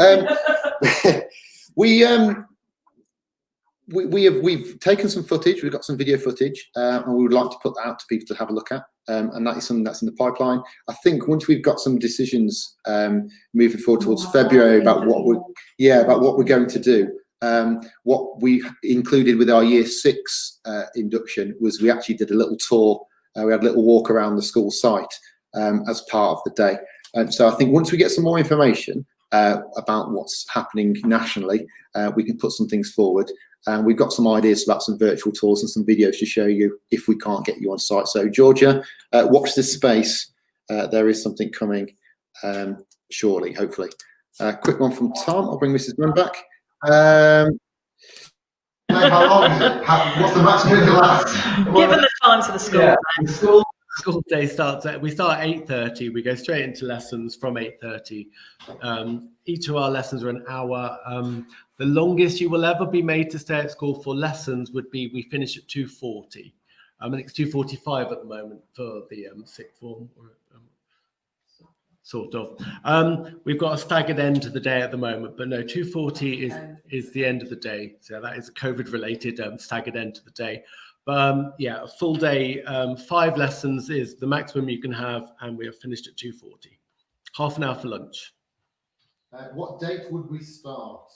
We've taken some footage. We've got some video footage, and we would like to put that out to people to have a look at. And that is something that's in the pipeline. I think once we've got some decisions moving forward towards February about what we're going to do. What we included with our year 6 induction was we actually did a little tour. We had a little walk around the school site as part of the day. So I think once we get some more information, about what's happening nationally, we can put some things forward. And we've got some ideas about some virtual tours and some videos to show you if we can't get you on site. So Georgia, watch this space. There is something coming shortly, hopefully. Quick one from Tom. I'll bring Mrs. Munn back. How long is it? What's the maximum it lasts? Given the times of the school. Yeah, the School day starts we start at 8:30. We go straight into lessons from 8:30. Each of our lessons are an hour. The longest you will ever be made to stay at school for lessons would be we finish at 2:40. I think it's 2:45 at the moment for the sixth form. Sort of. We've got a staggered end to the day at the moment, but no, 2:40 is the end of the day. So that is a COVID-related staggered end to the day. But yeah, a full day, 5 lessons is the maximum you can have, and we are finished at 2:40. Half an hour for lunch. What date would we start?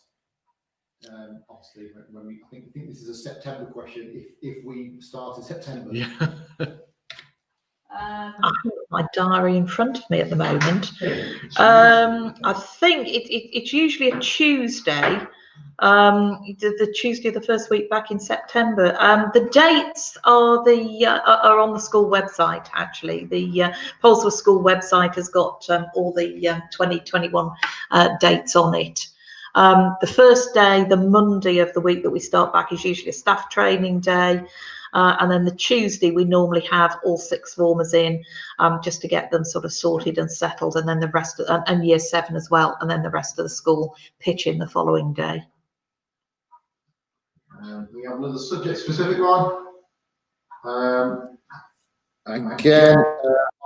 Obviously, when I think this is a September question. If we start in September, Yeah. I have my diary in front of me at the moment. I think it's usually a Tuesday. The Tuesday of the first week back in September. The dates are are on the school website. Actually, the Polesworth School website has got all the 2021 dates on it. The first day, the Monday of the week that we start back, is usually a staff training day. And then the Tuesday, we normally have all 6th formers in just to get them sort of sorted and settled, and then the rest of, and year 7 as well, and then the rest of the school pitch in the following day. We have another subject-specific one. Again,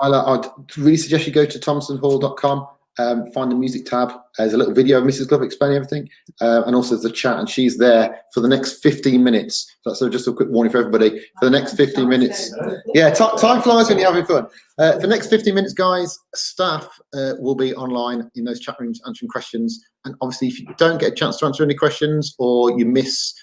I'd really suggest you go to thompsonhall.com, find the music tab. There's a little video of Mrs. Glover explaining everything, and also there's a chat, and she's there for the next 15 minutes. So just a quick warning for everybody. For the next 15 minutes, yeah, time flies when you're having fun. For the next 15 minutes, guys, staff will be online in those chat rooms answering questions. And obviously, if you don't get a chance to answer any questions or you miss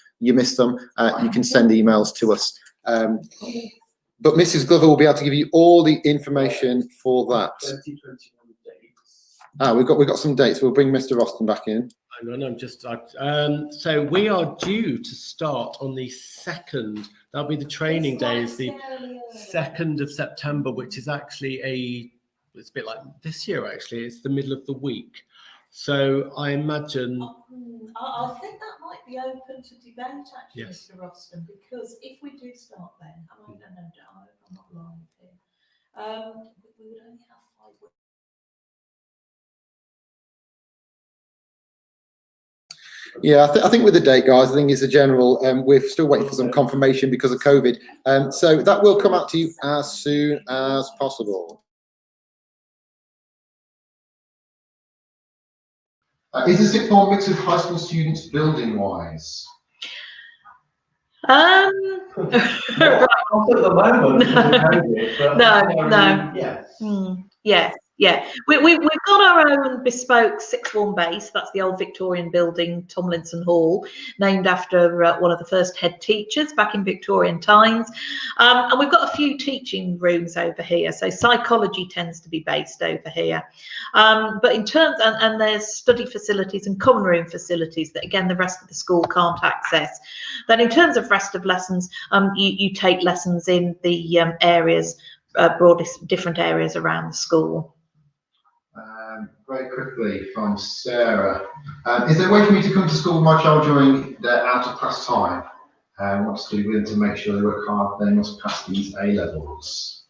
them, you can send emails to us. But Mrs. Glover will be able to give you all the information for that. 2021 dates. We've got some dates. We'll bring Mr. Austin back in. Hang on, so we are due to start on the 2nd. That'll be the training days, the 2nd of September, which is actually it's a bit like this year, actually. It's the middle of the week. So I imagine. I think that might be open to debate, actually, Yes. Mr. Roston, because if we do start then, I hope I'm not lying here. We would only have 5 weeks. Yeah, I think with the date, guys, I think it's a general. We're still waiting for some confirmation because of COVID. So that will come out to you as soon as possible. Is the sixth form mix of high school students building-wise? Not at the moment. No. Yes. Yeah. We've got our own bespoke 6th form base. That's the old Victorian building, Tomlinson Hall, named after one of the first head teachers back in Victorian times. And we've got a few teaching rooms over here. So psychology tends to be based over here. But in terms, and there's study facilities and common room facilities that, again, the rest of the school can't access. Then in terms of rest of lessons, you take lessons in the areas, broadest different areas around the school. Very quickly from Sarah. Is there a way for me to come to school with my child during their out of class time? What's to do with to make sure they work hard, they must pass these A levels?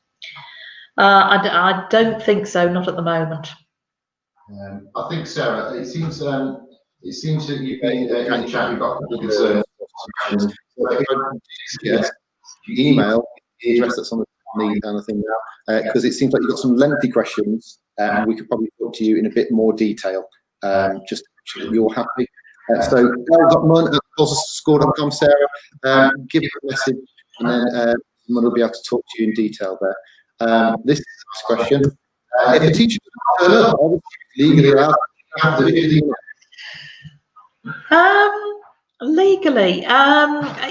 I don't think so, not at the moment. I think, Sarah, it seems that you've been in the chat, you've got a couple of concerns. Yes, email the address that's on the thing now, because it seems like you've got some lengthy questions, and we could probably talk to you in a bit more detail, just to make sure that you're happy. So l.mun@polesworthschool.com, Sarah, give us a message, and then someone will be able to talk to you in detail there. This is the last question. If a teacher doesn't turn up, are we legally allowed to have the 15 minutes? Legally,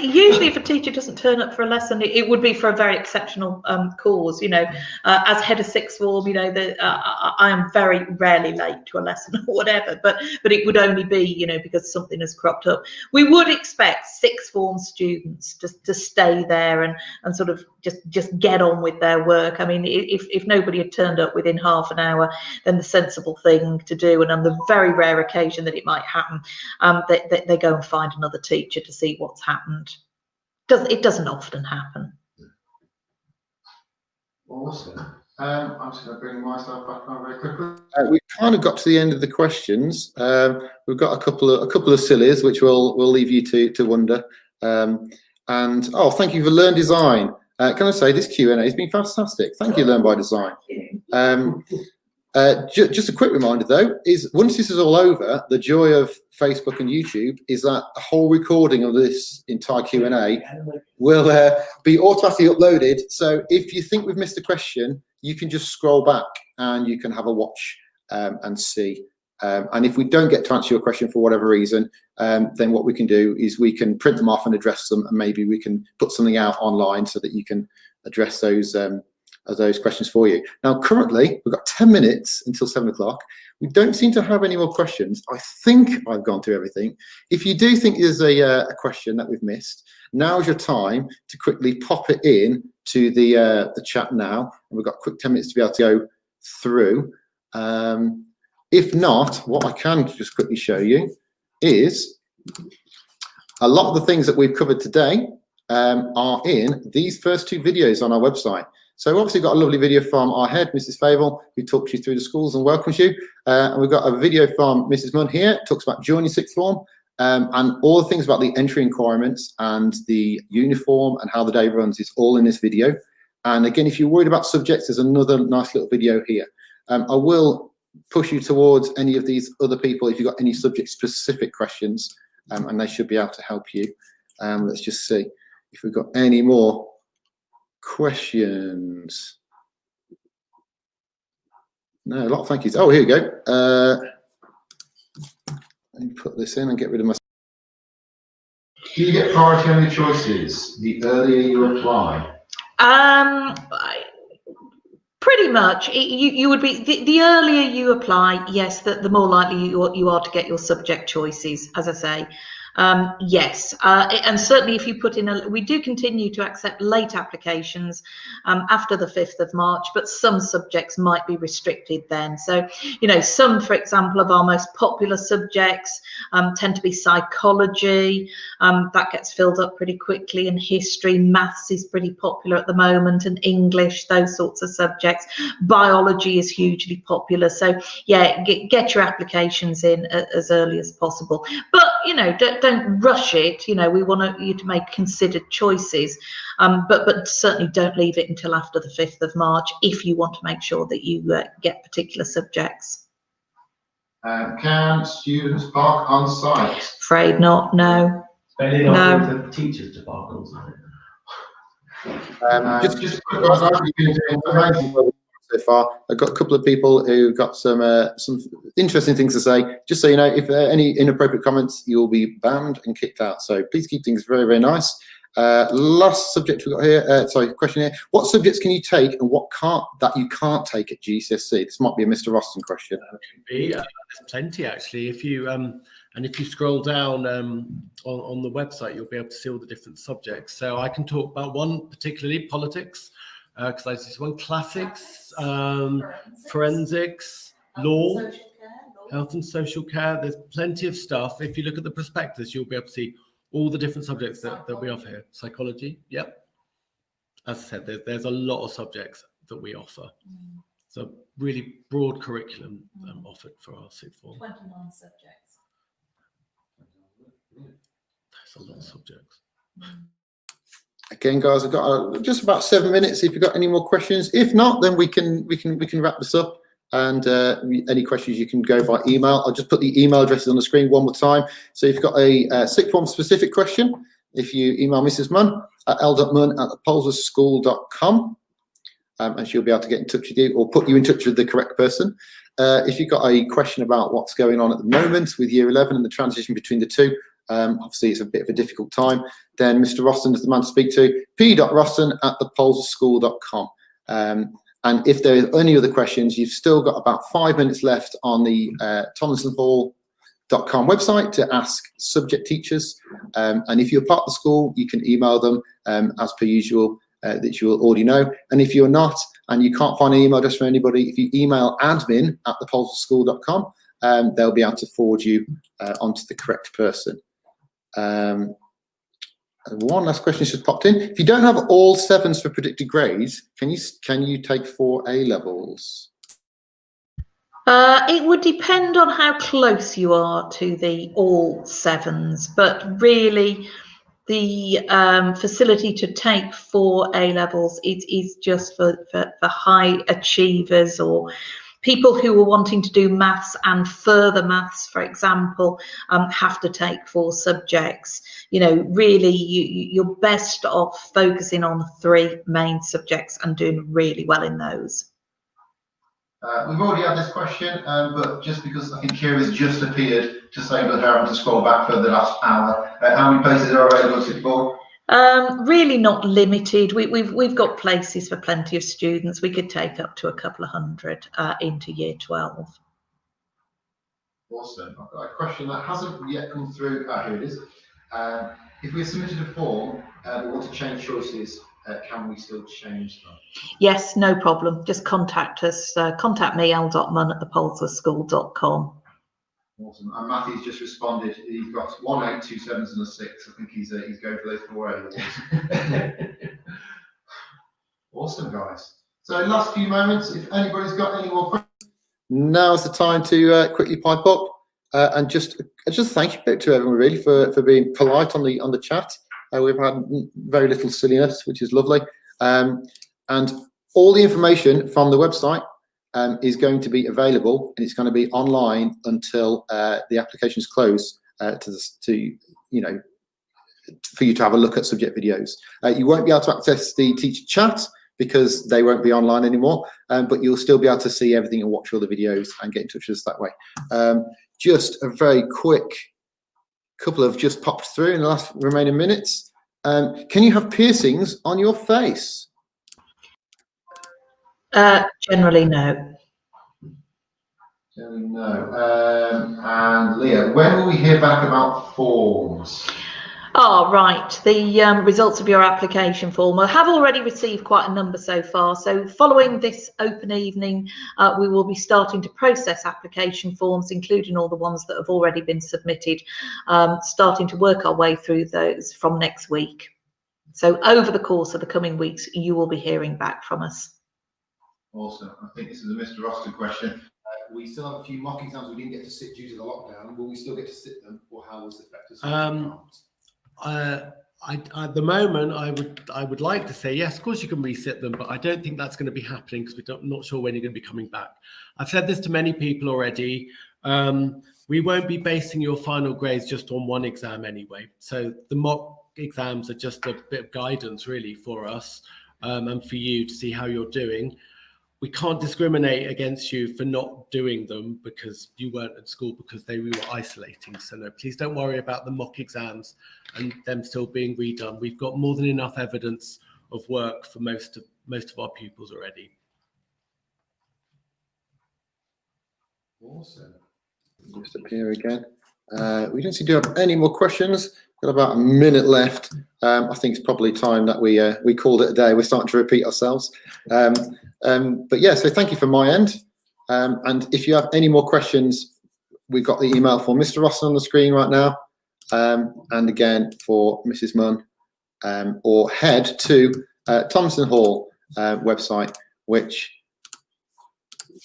usually if a teacher doesn't turn up for a lesson, it would be for a very exceptional cause. You know, as head of sixth form, you know, I am very rarely late to a lesson or whatever, but it would only be, you know, because something has cropped up. We would expect sixth form students to stay there and sort of just get on with their work. I mean, if nobody had turned up within half an hour, then the sensible thing to do, and on the very rare occasion that it might happen, they go and find another teacher to see what's happened. It doesn't often happen. Awesome. I'm just going to bring myself back on very quickly. We've kind of got to the end of the questions. We've got a couple of sillies, which we'll leave you to wonder. And thank you for Learn Design. Can I say this Q&A has been fantastic? Thank you, Learn by Design. Just a quick reminder though, is once this is all over, the joy of Facebook and YouTube is that the whole recording of this entire Q&A will be automatically uploaded. So if you think we've missed a question, you can just scroll back and you can have a watch and see. And if we don't get to answer your question for whatever reason, then what we can do is we can print them off and address them, and maybe we can put something out online so that you can address those questions for you. Now, currently, we've got 10 minutes until 7 o'clock. We don't seem to have any more questions. I think I've gone through everything. If you do think there's a question that we've missed, now's your time to quickly pop it in to the chat now. And we've got a quick 10 minutes to be able to go through. If not, what I can just quickly show you is a lot of the things that we've covered today are in these first two videos on our website. So we've obviously got a lovely video from our head, Mrs. Fable, who talks you through the schools and welcomes you. And we've got a video from Mrs. Munn here, talks about joining sixth form and all the things about the entry requirements and the uniform and how the day runs is all in this video. And again, if you're worried about subjects, there's another nice little video here. I will push you towards any of these other people if you've got any subject-specific questions, and they should be able to help you. Let's just see if we've got any more questions. No, a lot of thank yous. Oh, here we go. Let me put this in and get rid of my... Do you get priority on your choices the earlier you apply? Pretty much. You would be, the earlier you apply, yes, the more likely you are to get your subject choices, as I say. Yes, and certainly if you put in we do continue to accept late applications after the 5th of March, but some subjects might be restricted then. So, you know, some, for example, of our most popular subjects tend to be psychology, that gets filled up pretty quickly, and history, maths is pretty popular at the moment, and English, those sorts of subjects. Biology is hugely popular. So yeah, get your applications in as early as possible. But, you know, don't rush it. You know, we want you to make considered choices, but certainly don't leave it until after the 5th of March if you want to make sure that you get particular subjects. Can students park on site? Afraid not, no. No. For teachers to park on site. Just so far, I've got a couple of people who got some interesting things to say. Just so you know, if there are any inappropriate comments, you'll be banned and kicked out. So please keep things very, very nice. Last subject we've got here, question here. What subjects can you take and what you can't take at GCSE? This might be a Mr. Roston question. There's plenty actually. If you scroll down on the website, you'll be able to see all the different subjects. So I can talk about one particularly, politics, because I just one, classics, forensics, law, health and social care. There's plenty of stuff. If you look at the prospectus, you'll be able to see all the different subjects that we offer here. Psychology, yep. As I said, there's a lot of subjects that we offer. It's a really broad curriculum offered for our sixth form. 29 subjects. That's a lot of subjects. Again, guys, I've got just about 7 minutes. If you've got any more questions, if not, then we can wrap this up. And any questions you can go by email. I'll just put the email addresses on the screen one more time. So if you've got a sixth form specific question, if you email Mrs. Munn at l.munn@poleschool.com, and she'll be able to get in touch with you or put you in touch with the correct person. If you've got a question about what's going on at the moment with Year 11 and the transition between the two, obviously it's a bit of a difficult time, then Mr. Roston is the man to speak to. p.roston@thepoleschool.com. And if there are any other questions, you've still got about 5 minutes left on the tomlinsonhall.com website to ask subject teachers. And if you're part of the school, you can email them as per usual, that you will already know. And if you're not, and you can't find an email address for anybody, if you email admin@thepoleschool.com, they'll be able to forward you onto the correct person. One last question just popped in. If you don't have all 7s for predicted grades, can you take 4 A levels? It would depend on how close you are to the all 7s, but really the facility to take 4 A levels is just for high achievers or people who are wanting to do maths and further maths, for example, have to take 4 subjects. You know, really, you're best off focusing on 3 main subjects and doing really well in those. We've already had this question, but just because I think Kira's just appeared to say that her having to scroll back for the last hour, how many places are available to for? Really not limited. We've got places for plenty of students. We could take up to a couple of hundred into year 12. Awesome. I've got a question that hasn't yet come through. Here it is. If we submitted a form, we want to change choices, can we still change them? Yes, no problem. Just contact us. Contact me, l.munn@thepoleschool.com. Awesome. And Matthew's just responded. He's got 1 8, 2 7s, and a 6. I think he's going for those 4 A levels. Awesome, guys. So last few moments, if anybody's got any more questions. Now's the time to quickly pipe up and just thank you to everyone really for being polite on the chat. We've had very little silliness, which is lovely. And all the information from the website is going to be available, and it's going to be online until the applications close for you to have a look at subject videos. You won't be able to access the teacher chat because they won't be online anymore, but you'll still be able to see everything and watch all the videos and get in touch with us that way. Just a very quick couple have just popped through in the last remaining minutes. Can you have piercings on your face? Generally, no. Generally, no. And Leah, when will we hear back about forms? Oh, right. The results of your application form. I have already received quite a number so far. So following this open evening, we will be starting to process application forms, including all the ones that have already been submitted, starting to work our way through those from next week. So over the course of the coming weeks, you will be hearing back from us. Awesome. I think this is a Mr. Austin question. We still have a few mock exams we didn't get to sit due to the lockdown. Will we still get to sit them, or how will this affect us? At the moment, I would like to say yes, of course you can resit them, but I don't think that's going to be happening because we're not sure when you're going to be coming back. I've said this to many people already. We won't be basing your final grades just on one exam anyway. So the mock exams are just a bit of guidance really for us and for you to see how you're doing. We can't discriminate against you for not doing them because you weren't at school because we were isolating. So no, please don't worry about the mock exams and them still being redone. We've got more than enough evidence of work for most of our pupils already. Awesome. Just appear again. We don't seem to have any more questions. Got about a minute left. I think it's probably time that we called it a day. We're starting to repeat ourselves. But yeah, so thank you from my end. And if you have any more questions, we've got the email for Mr. Ross on the screen right now. And again for Mrs. Munn, or head to Thomson Hall website, which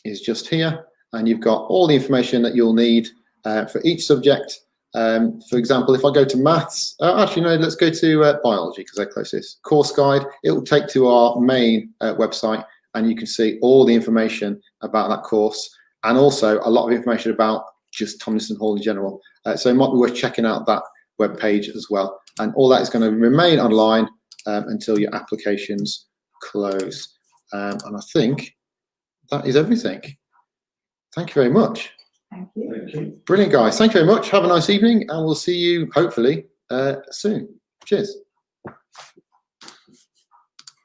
is just here. And you've got all the information that you'll need for each subject. For example, if I go to maths, actually no, let's go to biology because they're closest. Course guide, it will take to our main website and you can see all the information about that course and also a lot of information about just Tomlinson Hall in general. So it might be worth checking out that web page as well. And all that is going to remain online until your applications close. And I think that is everything. Thank you very much. Thank you. Brilliant, guys. Thank you very much. Have a nice evening, and we'll see you hopefully soon. Cheers.